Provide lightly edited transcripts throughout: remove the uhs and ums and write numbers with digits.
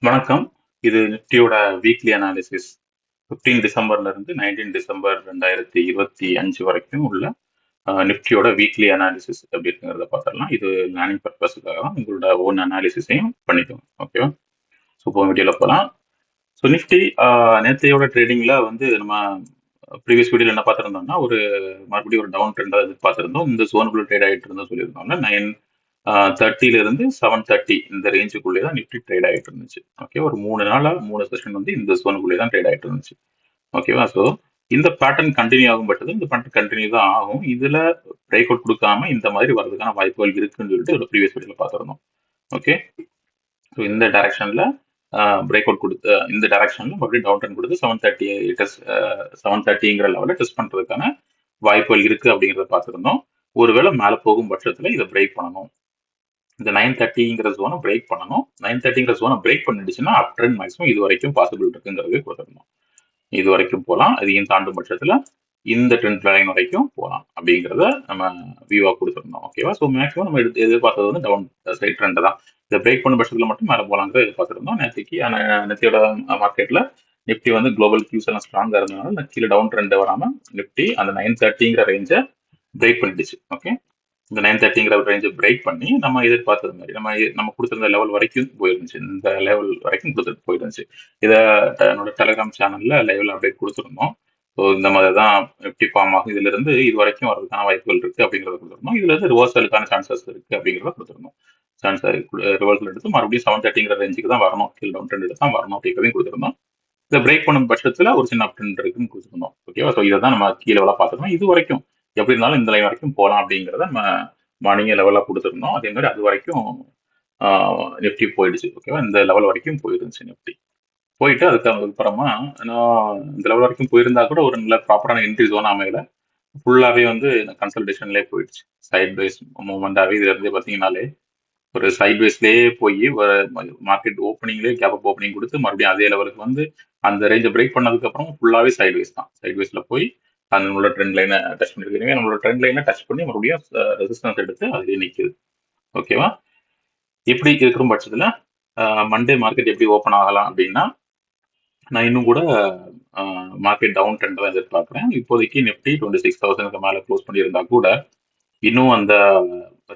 வணக்கம். இது நிஃப்டியோட வீக்லி அனாலிசிஸ் 15 டிசம்பர்ல இருந்து 19 டிசம்பர் 2025 வரைக்கும் உள்ள நிஃப்டியோட வீக்லி அனாலிசிஸ் எப்படி இருக்குங்கிறத பார்த்துடலாம். இது லேர்னிங் பர்பஸுக்காக தான் உங்களோட ஓன் அனாலிசிஸையும் பண்ணிக்கோங்க. ஓகேவா? ஸோ இப்போ வீடியோவில் போகலாம். ஸோ நிஃப்டி நேற்றையோட ட்ரேடிங்கில் வந்து நம்ம ப்ரீவியஸ் வீடியோவில் என்ன பார்த்துருந்தோம்னா மறுபடியும் ஒரு டவுன் ட்ரெண்டாக எதிர்பார்த்துருந்தோம். இந்த ஜோனுக்குள்ள ட்ரேட் ஆகிட்டு இருந்தோம் சொல்லியிருந்தோம்ல 9:30 இருந்து 7:30 இந்த ரேஞ்சுக்குள்ளே தான் நிஃப்டி ட்ரேட் ஆகிட்டு இருந்துச்சு. ஓகே, ஒரு 3 செஷன் வந்து இந்த ஜோனுக்குள்ளே தான் ட்ரேட் ஆகிட்டு இருந்துச்சு. ஓகேவா? ஸோ இந்த பேட்டர்ன் கண்டினியூ ஆகும் பட்சத்தில் இந்த பேட்டர்ன் கண்டினியூ தான் ஆகும். இதுல பிரேக் அவுட் கொடுக்காம இந்த மாதிரி வர்றதுக்கான வாய்ப்புகள் இருக்குன்னு சொல்லிட்டு ஒரு ப்ரீவியஸ் வீடியோல பார்த்துருந்தோம். ஓகே, ஸோ இந்த டைரக்ஷன்ல பிரேக் அவுட் கொடுத்து இந்த டைரக்ஷன்ல மறுபடியும் டவுன் ட்ரெண்ட் கொடுத்து 7:30ங்கிற லெவலில் டெஸ்ட் பண்றதுக்கான வாய்ப்புகள் இருக்கு அப்படிங்கிறத பார்த்துருந்தோம். ஒருவேளை மேலே போகும் பட்சத்தில் இதை பிரேக் பண்ணணும். இந்த 9:30ங்கிற ஜோனை பிரேக் பண்ணணும். 9:30ங்கிற ஜோனை பிரேக் பண்ணிடுச்சுன்னா அப் ட்ரெண்ட் மேக்ஸிமம் இது வரைக்கும் பாசிபிள் இருக்குங்கிறது கொடுத்துருந்தோம். இது வரைக்கும் போகலாம். அதையும் தாண்டும் பட்சத்தில் இந்த ட்ரெண்ட் லைன் வரைக்கும் போகலாம் அப்படிங்கிறத நம்ம வியூவா கொடுத்துருந்தோம். ஓகேவா? ஸோ மேக்ஸிமம் நம்ம எதிர்பார்த்தது வந்து டவுன் சைட் ட்ரெண்ட் தான். இதை பிரேக் பண்ண பட்சத்தில் மட்டும் மேலே போகலாங்கிறத எதிர்பார்த்துருந்தோம். நேற்றுயோட மார்க்கெட்ல நிப்டி வந்து குளோபல் கியூஸ் எல்லாம் ஸ்ட்ராங்கா இருந்ததுனால கீழே டவுன் ட்ரெண்ட் வராம நிப்டி அந்த 9:30ங்கிற ரேஞ்சை பிரேக் பண்ணிடுச்சு. ஓகே, இந்த 9:30ங்கிற ரேஞ்சை பிரேக் பண்ணி நம்ம எதிர்பார்த்தது மாதிரி நம்ம கொடுத்துருந்த லெவல் வரைக்கும் போயிருந்துச்சு. இந்த லெவல் வரைக்கும் கொடுத்துட்டு போயிருந்துச்சு. இதை என்னோட டெலிகிராம் சேனல்ல லைவ்ல அப்டேட் கொடுத்துருந்தோம். ஸோ இந்த மாதிரி தான் நிப்டி ஃபார்ம் ஆகும். இதுல இருந்து இது வரைக்கும் வரதுக்கான வாய்ப்புகள் இருக்கு அப்படிங்கிறத கொடுத்துருந்தோம். இதுல இருந்து ரிவர்சலுக்கான சான்சஸ் இருக்கு அப்படிங்கிறத கொடுத்துருந்தோம். சான்ஸ் ரிவர்சல் எடுத்து மறுபடியும் 7:30ங்கிற ரேஞ்சுக்கு தான் வரணும், கீழ் டவுன் ட்ரெண்ட் தான் வரணும் அப்படிங்கிறதையும் கொடுத்துருந்தோம். இதை பிரேக் பண்ணும் பட்சத்துல ஒரு சின்ன அப் ட்ரெண்ட் இருக்குன்னு கொடுத்துருந்தோம். ஓகேவா? ஸோ இதை தான் நம்ம கீழே லெவலாக பார்த்துருந்தோம். இது வரைக்கும் எப்படி இருந்தாலும் இந்த லைன் வரைக்கும் போகலாம் அப்படிங்கிறத நம்ம மார்னிங்கே லெவலாக கொடுத்துருந்தோம். அதே மாதிரி அது வரைக்கும் நிஃப்டி போயிடுச்சு. ஓகேவா? இந்த லெவல் வரைக்கும் போயிருந்துச்சு நிஃப்டி. போயிட்டு அதுக்கப்புறமா இந்த லெவல் வரைக்கும் போயிருந்தா கூட ஒரு நல்ல ப்ராப்பரான என்ட்ரி ஜோன் அமையல. ஃபுல்லாவே வந்து கன்சல்டேஷன்லேயே போயிடுச்சு. சைட் வைஸ் மூவ்மெண்டாவே இதுல இருந்தே பார்த்தீங்கன்னாலே ஒரு சைட் வைஸ்லேயே போய் ஒரு மார்க்கெட் ஓப்பனிங்லேயே கேப் அப் ஓப்பனிங் கொடுத்து மறுபடியும் அதே லெவலுக்கு வந்து அந்த ரேஞ்சை பிரேக் பண்ணதுக்கு அப்புறம் ஃபுல்லாவே சைட் வைஸ் தான். சைட் வைஸ்ல போய் நம்மளோட ட்ரெண்ட் லைனை டச் பண்ணிருக்கு. நம்மளோட ட்ரெண்ட் லைனை டச் பண்ணி மறுபடியும் ரெசிஸ்டன்ஸ் எடுத்து அதுலேயே நிற்குது. ஓகேவா? இப்படி இருக்கிற பட்சத்துல மண்டே மார்க்கெட் எப்படி ஓப்பன் ஆகலாம் அப்படின்னா, நான் இன்னும் கூட மார்க்கெட் டவுன் ட்ரெண்ட் தான் எதிர்பார்க்குறேன். இப்போதைக்கு நிஃப்டி 26,000க்கு மேலே க்ளோஸ் பண்ணியிருந்தா கூட இன்னும் அந்த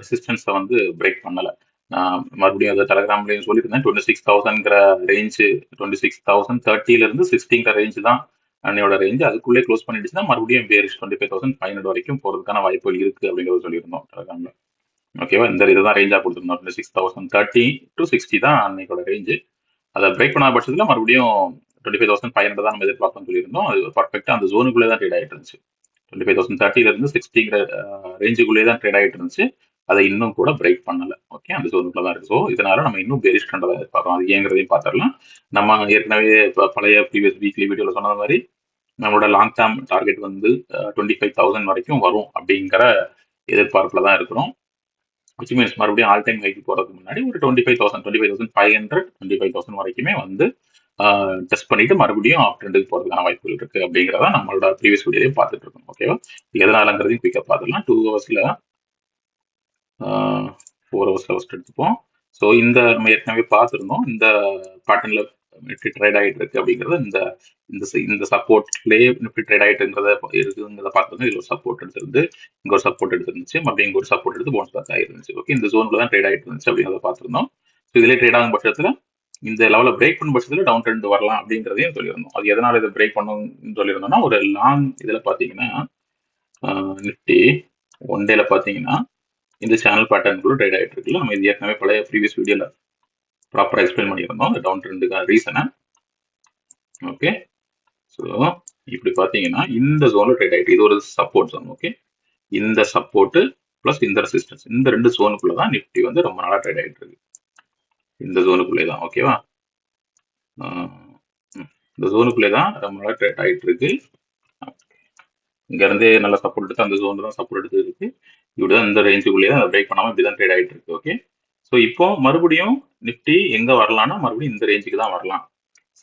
ரெசிஸ்டன்ஸை வந்து பிரேக் பண்ணல. நான் மறுபடியும் அதை டெலகிராம்லையும் சொல்லியிருந்தேன். 26,000ங்கிற ரேஞ்சு 26,030ல இருந்து 60ங்கிற ரேஞ்சு தான் அன்னையோட ரேஞ்சு. அதுக்குள்ளே க்ளோஸ் பண்ணிடுச்சுன்னா மறுபடியும் பேரிஷ் 25,500 வரைக்கும் போறதுக்கான வாய்ப்புகள் இருக்கு அப்படிங்கிறத சொல்லியிருந்தோம் டெலகிராம்ல. ஓகேவா? இந்த இதுதான் ரேஞ்சா கொடுத்துருந்தோம். 26,030 to 60 தான் அன்னைக்கோட ரேஞ்சு. அதை பிரேக் பண்ணாத பட்சத்தில் மறுபடியும் 25,500 தான் நம்ம எதிர்பார்க்கணும்னு சொல்லியிருந்தோம். அது பர்ஃபெக்டா அந்த ஜோனுக்குள்ளே தான் ட்ரேட் ஆகிட்டு இருந்துச்சு. 25,030ல இருந்து 60ங்கிற ரேஞ்சுக்குள்ளே தான் ட்ரேட் ஆகிட்டு இருந்துச்சு. அதை இன்னும் கூட பிரேக் பண்ணல. ஓகே, அந்த ஜோனுக்குள்ள தான் இருக்கு. ஸோ இதனால நம்ம இன்னும் பெரிஷ் ட்ரெண்டை தான் எதிர்பார்க்கிறோம். அது ஏங்கிறதையும் பார்த்துடலாம். நம்ம ஏற்கனவே பழைய ப்ரீவியஸ் வீக்லி வீடியோவில் சொன்ன மாதிரி நம்மளோட லாங் டேர்ம் டார்கெட் வந்து 25,000 வரைக்கும் வரும் அப்படிங்கிற எதிர்பார்ப்புல தான் இருக்கிறோம். which means மறுபடியும் ஆல் டைம் ஹைக்கு போறதுக்கு முன்னாடி ஒரு 25,500 25,000 வரைக்குமே வந்து டெஸ்ட் பண்ணிட்டு மறுபடியும் அப் ட்ரெண்டுக்கு போறதுக்கான வாய்ப்புகள் இருக்கு அப்படிங்கிறத நம்மளோட ப்ரீவியஸ் வீடியோலையும் பார்த்துட்டு இருக்கோம். ஓகேவா? எதனாலங்கிறதையும் குயிக்காக பார்த்துக்கலாம். 2 ஹவர்ஸ்ல 4 ஹவர்ஸ்ல ஃபர்ஸ்ட் எடுத்துப்போம். ஸோ இந்த நம்ம ஏற்கனவே பார்த்துருந்தோம். இந்த பேட்டர்ன்ல நிஃப்டி ட்ரேட் ஆகிட்டு இருக்கு அப்படிங்கிறது இந்த இந்த சப்போர்ட்லேயே நிஃப்டி ட்ரேட் ஆகிட்டுங்கிறத இருக்குங்கிறத பார்த்துருந்தோம். இதுல ஒரு சப்போர்ட் எடுத்திருந்து இங்க ஒரு சப்போர்ட் எடுத்துருந்துச்சு, மறுபடியும் இங்க ஒரு சப்போர்ட் எடுத்து பவுன்ஸ் பேக் ஆயிருந்துச்சு. ஓகே, இந்த ஜோன்ல தான் ட்ரேட் ஆகிட்டு இருந்துச்சு அப்படிங்கிறத பார்த்துருந்தோம். ஸோ இதுலேயே ட்ரேட் ஆகும் பட்சத்துல இந்த லெவலில் பிரேக் பண்ணும் பட்சத்தில் டவுன் ட்ரெண்ட் வரலாம் அப்படிங்கிறதையும் சொல்லியிருந்தோம். அது எதனால இதை பிரேக் பண்ணணும்னு சொல்லியிருந்தோம்னா, ஒரு லாங் இதில் பார்த்தீங்கன்னா நிஃப்டி ஒன் டேல பார்த்தீங்கன்னா இந்த சேனல் பேட்டர்ன் கூட ட்ரேட் ஆகிட்டு இருக்குல்ல. நம்ம இது ஏற்கனவே பழைய ப்ரீவியஸ் வீடியோல ப்ராப்பராக எக்ஸ்பிளைன் பண்ணியிருந்தோம் அந்த டவுன் ட்ரெண்டுக்கான ரீசனை. ஓகே, ஸோ இப்படி பார்த்தீங்கன்னா இந்த ஜோனில் ட்ரேட் ஆகிட்டு இது ஒரு சப்போர்ட் ஜோன். ஓகே, இந்த சப்போர்ட் ப்ளஸ் இந்த ரெசிஸ்டன்ஸ் இந்த ரெண்டு ஜோனுக்குள்ள தான் நிஃப்டி வந்து ரொம்ப நாளாக ட்ரேட் ஆகிட்டு இருக்கு. இந்த ஜோனுக்குள்ளே தான். ஓகேவா? இந்த ஜோனுக்குள்ளே தான் ரொம்ப நாளாக ட்ரேட் ஆகிட்டு இருக்கு. இங்க இருந்தே நல்ல சப்போர்ட் எடுத்து அந்த ஜோன் தான் சப்போர்ட் எடுத்து இருக்கு. இப்படிதான் இந்த ரேஞ்சுக்குள்ளேயே தான் பிரேக் பண்ணாம இப்படிதான் ட்ரேட் ஆகிட்டு இருக்கு. ஓகே, ஸோ இப்போ மறுபடியும் நிஃப்டி எங்க வரலாம்னா மறுபடியும் இந்த ரேஞ்சுக்கு தான் வரலாம்.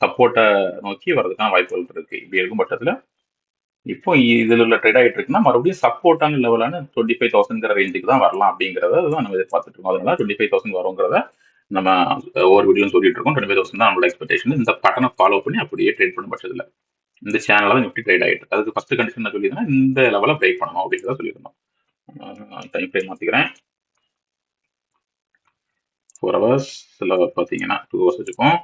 சப்போர்ட்டை நோக்கி வரதுக்கான வாய்ப்புகள் இருக்கு. இப்படி இருக்கும் பட்சத்துல இப்போ இதுல உள்ள ட்ரேட் ஆகிட்டு இருக்குன்னா மறுபடியும் சப்போர்ட்டான லெவலான 25,000ங்கிற ரேஞ்சுக்கு தான் வரலாம் அப்படிங்கிறத தான் நம்ம எதிர்பார்த்துட்டு இருக்கோம். அதனால 25,000 வருங்கிறத நம்ம ஒவ்வொரு வீடியோவும் சொல்லிட்டு இருக்கோம். 25,000 தான் நம்மளோட எக்ஸ்பெக்டேஷன். இந்த பேட்டர்னை ஃபாலோ பண்ணி அப்படியே ட்ரேட் பண்ணும் பட்சத்தில் இந்த சேனல்ல தான் நிஃப்டி ட்ரேட் ஆகிட்டு இருக்கு. அதுக்கு ஃபர்ஸ்ட் கண்டிஷன் என்ன சொல்லியிருந்தேன்னா, இந்த லெவலை பிரேக் பண்ணணும் அப்படிங்கிறத சொல்லியிருந்தோம். டைம் ஃப்ரேம் மாற்றிக்கிறேன். 4 hours பார்த்தீங்கன்னா 2 hours வச்சுக்கோம்.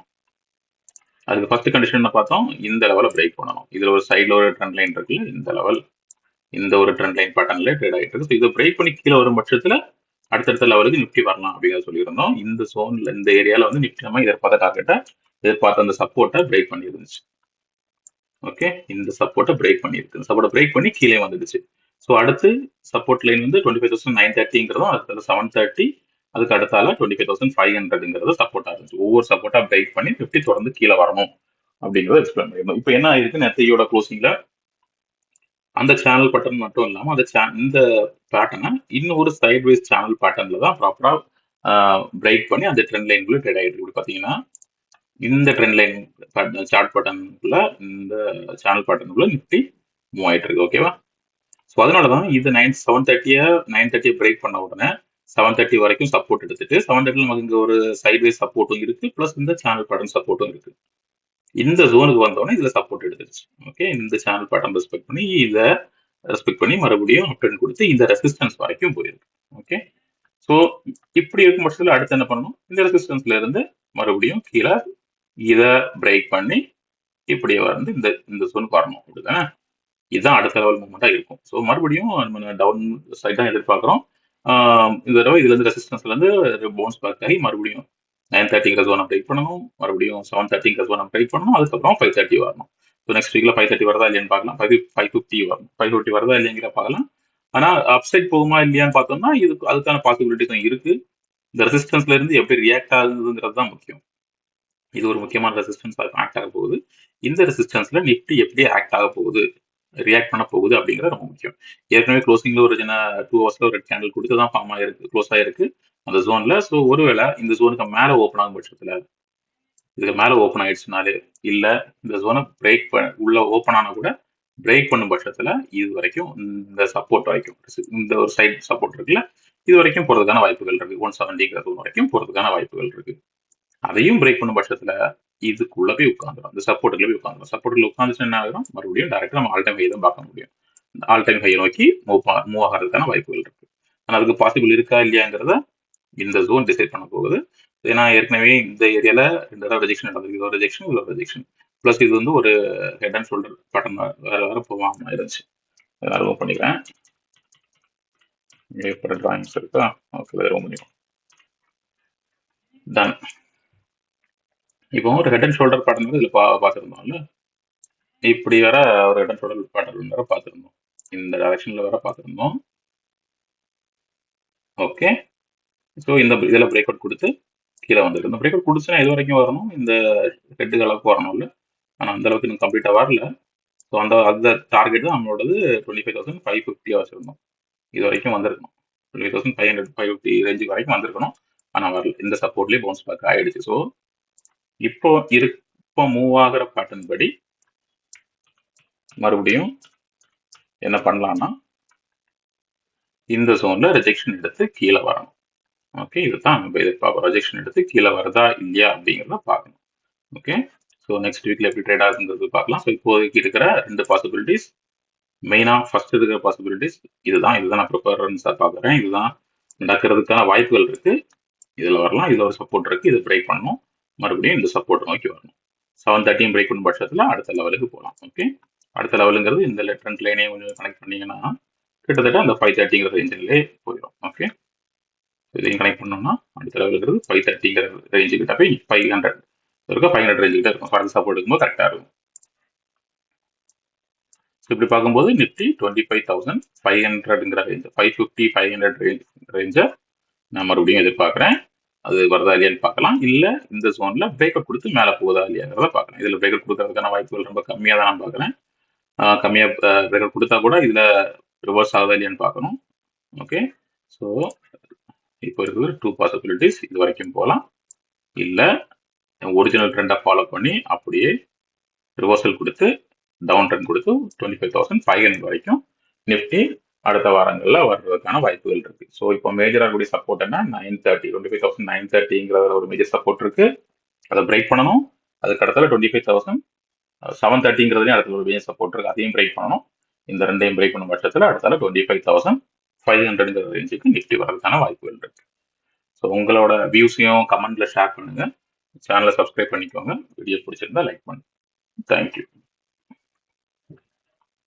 அதுக்கு ஃபர்ஸ்ட் கண்டிஷன் என்ன பார்த்தோம், இந்த லெவலை பிரேக் பண்ணணும். இதுல ஒரு சைடில் ஒரு ட்ரெண்ட் லைன் இருக்குல்ல, இந்த லெவல் இந்த ஒரு ட்ரெண்ட் லைன் பேட்டர்ன்ல ட்ரேட் ஆகிட்டு இருக்கு. இதை பிரேக் பண்ணி கீழே வரும் பட்சத்தில் அடுத்தடுத்த லெவலுக்கு நிஃப்டி வரலாம் அப்படிங்கிறத சொல்லியிருந்தோம். இந்த சோன்ல இந்த ஏரியால வந்து நிஃப்டி நம்ம எதிர்பார்த்த டார்கெட்டை எதிர்பார்த்த அந்த சப்போர்ட்டை பிரேக் பண்ணி இருந்துச்சு. ஓகே, இந்த சப்போர்ட்டை பிரேக் பண்ணியிருக்கு. சப்போர்ட்டை பிரேக் பண்ணி கீழே வந்துடுச்சு. ஸோ அடுத்து சப்போர்ட் லைன் வந்து 25,930ங்கிறதும் அடுத்தது 730, அதுக்கு அடுத்தால 25,500ங்கிறது சப்போர்ட்டா இருந்துச்சு. ஒவ்வொரு சப்போர்ட்டா பிரேக் பண்ணி 50 தொடர்ந்து கீழே வரணும் அப்படிங்கிறத எக்ஸ்பிளைன் பண்ணியிருந்தோம். இப்போ என்ன ஆயிருக்கு, நேற்றையோட க்ளோசிங்ல அந்த சேனல் பேட்டர்ன் மட்டும் இல்லாம இந்த பேட்டர்னை இன்னொரு சைட்வைஸ் சேனல் பேட்டர்ன்ல தான் ப்ராப்பரா பிரேக் பண்ணி அந்த ட்ரெண்ட் லைனுக்குள்ள ட்ரேட் ஆயிட்டு இருக்கு. பார்த்தீங்கன்னா இந்த ட்ரெண்ட் லைன் சார்ட் பேட்டர்னுக்குள்ள இந்த சேனல் பேட்டர்னுக்குள்ள நிஃப்டி மூவ் ஆயிட்டு இருக்கு. ஓகேவா? ஸோ அதனாலதான் இது 930 பிரேக் பண்ண உடனே 730 வரைக்கும் சப்போர்ட் எடுத்துட்டு 730 நமக்கு இங்க ஒரு சைட்வைஸ் சப்போர்ட்டும் இருக்கு, பிளஸ் இந்த சேனல் பேட்டர்ன் சப்போர்ட்டும் இருக்கு. இந்த ஜோனுக்கு வந்தோடனே இதுல சப்போர்ட் எடுத்துருச்சு. ஓகே, இந்த சேனல் பேட்டர்ன் ரெஸ்பெக்ட் பண்ணி இதை ரெஸ்பெக்ட் பண்ணி மறுபடியும் அப்டர்ன் கொடுத்து இந்த ரெசிஸ்டன்ஸ் வரைக்கும் போயிருக்கு. ஓகே, ஸோ இப்படி இருக்கும் பட்சத்தில் அடுத்து என்ன பண்ணணும், இந்த ரெசிஸ்டன்ஸ்ல இருந்து மறுபடியும் கீழே இதை பிரேக் பண்ணி இப்படியே வந்து இந்த இந்த ஜோனுக்கு வரணும். அப்படிதானே? இதுதான் அடுத்த லெவல் மூவ்மெண்டா இருக்கும். ஸோ மறுபடியும் நம்ம டவுன் சைட் தான் எதிர்பார்க்குறோம். இந்த தடவை இதுல இருந்து ரெசிஸ்டன்ஸ்ல இருந்து பவுன்ஸ் பேக் ஆகி மறுபடியும் 930 ஜோனை பிரேக் பண்ணணும், மறுபடியும் 730 ஜோனை பிரேக் பண்ணணும், அதுக்கப்புறம் 530 வரணும். ஸோ நெக்ஸ்ட் வீக்ல 530 வருதா இல்லையான்னு பார்க்கலாம். 550 வரும். 550 வருதா இல்லைங்கிற பார்க்கலாம். ஆனா அப்சைட் போகுமா இல்லையான்னு பார்த்தோம்னா இதுக்கு அதுக்கான பாசிபிலிட்டிஸும் இருக்கு. இந்த ரெசிஸ்டன்ஸ்ல இருந்து எப்படி ரியாக்ட் ஆகுதுங்கிறது தான் முக்கியம். இது ஒரு முக்கியமான ரெசிஸ்டன்ஸ் ஆக்ட் ஆக போகுது. இந்த ரெசிஸ்டன்ஸ்ல நிஃப்டி எப்படி ஆக்ட் ஆக போகுது, ரியாக்ட் பண்ண போகுது அப்படிங்கிறது ரொம்ப முக்கியம். ஏற்கனவே க்ளோசிங்ல ஒரு 2 ஹவர்ஸ்ல ஒரு ரெட் கேண்டில் கொடுத்து தான் ஃபார்ம் ஆயிருக்கு, க்ளோஸ் ஆயிருக்கு அந்த ஜோன்ல. ஸோ ஒருவேளை இந்த ஜோனுக்கு மேல ஓப்பன் ஆகும் பட்சத்துல, இதுக்கு மேல ஓப்பன் ஆயிடுச்சுனாலே இல்ல இந்த ஜோனை பிரேக் உள்ள ஓப்பன் ஆனா கூட பிரேக் பண்ணும் பட்சத்துல இது வரைக்கும் இந்த சப்போர்ட் வரைக்கும் இந்த ஒரு சைட் சப்போர்ட் இருக்குல்ல, இது வரைக்கும் போறதுக்கான வாய்ப்புகள் இருக்கு. 170 ஜோன் வரைக்கும் போறதுக்கான வாய்ப்புகள் இருக்கு. அதையும் பிரேக் பண்ணும் பட்சத்துல இதுக்குள்ள போய் உட்காந்துரும், இந்த சப்போர்ட்டுக்குள்ள போய் உட்காந்துரும். சப்போர்ட்டுக்குள்ள உட்காந்துச்சு என்ன ஆகும், மறுபடியும் டேரக்டா நம்ம ஆல் டைம் ஹை தான் பார்க்க முடியும். ஆல் டைம் ஹை நோக்கி மூவ் ஆகிறதுக்கான வாய்ப்புகள் இருக்கு. ஆனால் அதுக்கு பாசிபிள் இருக்கா இல்லையாங்கிறத இந்த ஜோன் டிசைட் பண்ண போகுது. ஏன்னா ஏற்கனவே இந்த ஏரியால 2 தடவை ரிஜெக்ஷன் நடந்தது. இது ஒரு ரிஜெக்ஷன், இது ஒரு ரிஜெக்ஷன், பிளஸ் இது வந்து ஒரு ஹெட் அண்ட் ஷோல்டர் பேட்டர்ன் வேற வேற போகாம இருந்துச்சு. அதை ரிமூவ் பண்ணிக்கிறேன். டிராயிங்ஸ் இருக்கா? ஓகே, ரிமூவ் பண்ணிக்கலாம். டன். இப்போ ஒரு ஹெட் அண்ட் ஷோல்டர் பேட்டர்ன் இதுல பார்த்துருந்தோம்ல, இப்படி வர ஒரு ஹெட் அண்ட் ஷோல்டர் பேட்டர்ன் வேற பார்த்துருந்தோம், இந்த டைரக்ஷன்ல வேற பார்த்துருந்தோம். ஓகே, ஸோ இந்த இதில் பிரேக் அவுட் கொடுத்து கீழே வந்துருக்கு. இந்த பிரேக் அவுட் கொடுத்துன்னா இது வரைக்கும் வரணும், இந்த ஹெட்டுக்கு அளவுக்கு வரணும்ல. ஆனால் அந்த அளவுக்கு இன்னும் கம்ப்ளீட்டாக வரல. ஸோ அந்த டார்கெட் தான் நம்மளோடது 25,550 வச்சிருந்தோம். இது வரைக்கும் வந்திருக்கணும், 25,500 550 ரேஞ்சுக்கு வரைக்கும் வந்திருக்கணும். ஆனால் வரல, இந்த சப்போர்ட்லேயே பவுன்ஸ் பேக் ஆயிடுச்சு. ஸோ இப்போ மூவ் ஆகிற பேட்டர்ன் படி மறுபடியும் என்ன பண்ணலாம்னா இந்த ஜோன்ல ரிஜெக்ஷன் எடுத்து கீழே வரணும். ஓகே, இதுதான் நம்ம எதிர்பார்ப்போம். ரிஜெக்ஷன் எடுத்து கீழே வருதா இல்லையா அப்படிங்கிறத பார்க்கணும். ஓகே, ஸோ நெக்ஸ்ட் வீக்ல எப்படி ட்ரேட் ஆகுதுங்கிறது பார்க்கலாம். ஸோ இப்போதைக்கு இருக்கிற 2 பாசிபிலிட்டிஸ், மெயினாக ஃபர்ஸ்ட் இருக்கிற பாசிபிலிட்டிஸ் இதுதான் நான் ப்ரிஃபரன்ஸாக பார்க்குறேன். இதுதான் நடக்கிறதுக்கான வாய்ப்புகள் இருக்கு. இதில் வரலாம், இதில் ஒரு சப்போர்ட் இருக்கு, இதை பிரேக் பண்ணணும், மறுபடியும் இந்த சப்போர்ட் நோக்கி வரணும். 730 பிரேக் பண்ணும் பட்சத்தில் அடுத்த லெவலுக்கு போகலாம். ஓகே, அடுத்த லெவலுங்கிறது இந்த ட்ரெண்ட் லைனையும் கொஞ்சம் கனெக்ட் பண்ணீங்கன்னா கிட்டத்தட்ட அந்த 530ங்கிற ரேஞ்சிலே போயிடும். ஓகே, இதையும் கனெக்ட் பண்ணோம்னா அடுத்த லெவலுங்கிறது 530ங்கிற ரேஞ்சு கிட்ட போய் 500 இருக்கும், 500 ரேஞ்சு கிட்ட இருக்கும். ஃபார் சப்போர்ட் இருக்கும்போது கரெக்டாக இருக்கும். இப்படி பார்க்கும்போது நிஃப்டி 25,500ங்கிற ரேஞ்ச், 550 500 ரேஞ்சை நான் மறுபடியும் எதிர்பார்க்குறேன். அது வருதா இல்லையான்னு பார்க்கலாம். இல்லை இந்த ஜோன்ல பிரேக் அவுட் கொடுத்து மேலே போகுதா இல்லையாங்கிறத பார்க்கலாம். இதில் பிரேக் அவுட் கொடுக்கறதுக்கான வாய்ப்புகள் ரொம்ப கம்மியாக தான் நான் பார்க்குறேன். கம்மியாக பிரேக் அவுட் கொடுத்தா கூட இதில் ரிவர்ஸ் ஆகுதா இல்லையான்னு பார்க்கணும். ஓகே, ஸோ இப்போ இருக்கிறது 2 பாசிபிலிட்டிஸ். இது வரைக்கும் போகலாம், இல்லை ஒரிஜினல் ட்ரெண்டை ஃபாலோ பண்ணி அப்படியே ரிவர்சல் கொடுத்து டவுன் ட்ரெண்ட் கொடுத்து 25,500 வரைக்கும் நிஃப்டி அடுத்த வாரங்கள்ல வர்றதுக்கான வாய்ப்புகள் இருக்கு. ஸோ இப்போ மேஜரா கூடிய சப்போர்ட் என்ன 930 25,930ங்கிற ஒரு மேஜர் சப்போர்ட் இருக்கு. அதை பிரேக் பண்ணணும். அதுக்கு அடுத்தால 25,730ங்கிறதுலையும் அடுத்த ஒரு மேஜர் சப்போர்ட் இருக்கு. அதையும் பிரேக் பண்ணணும். இந்த ரெண்டையும் பிரேக் பண்ணும் பட்சத்தில் அடுத்தால 25,500ங்கிற ரேஞ்சுக்கு நிஃப்டி வர்றதுக்கான வாய்ப்புகள் இருக்கு. ஸோ உங்களோட வியூஸையும் கமெண்ட்ல ஷேர் பண்ணுங்க. சேனலை சப்ஸ்கிரைப் பண்ணிக்கோங்க. வீடியோ பிடிச்சிருந்தா லைக் பண்ணுங்க. தேங்க்யூ.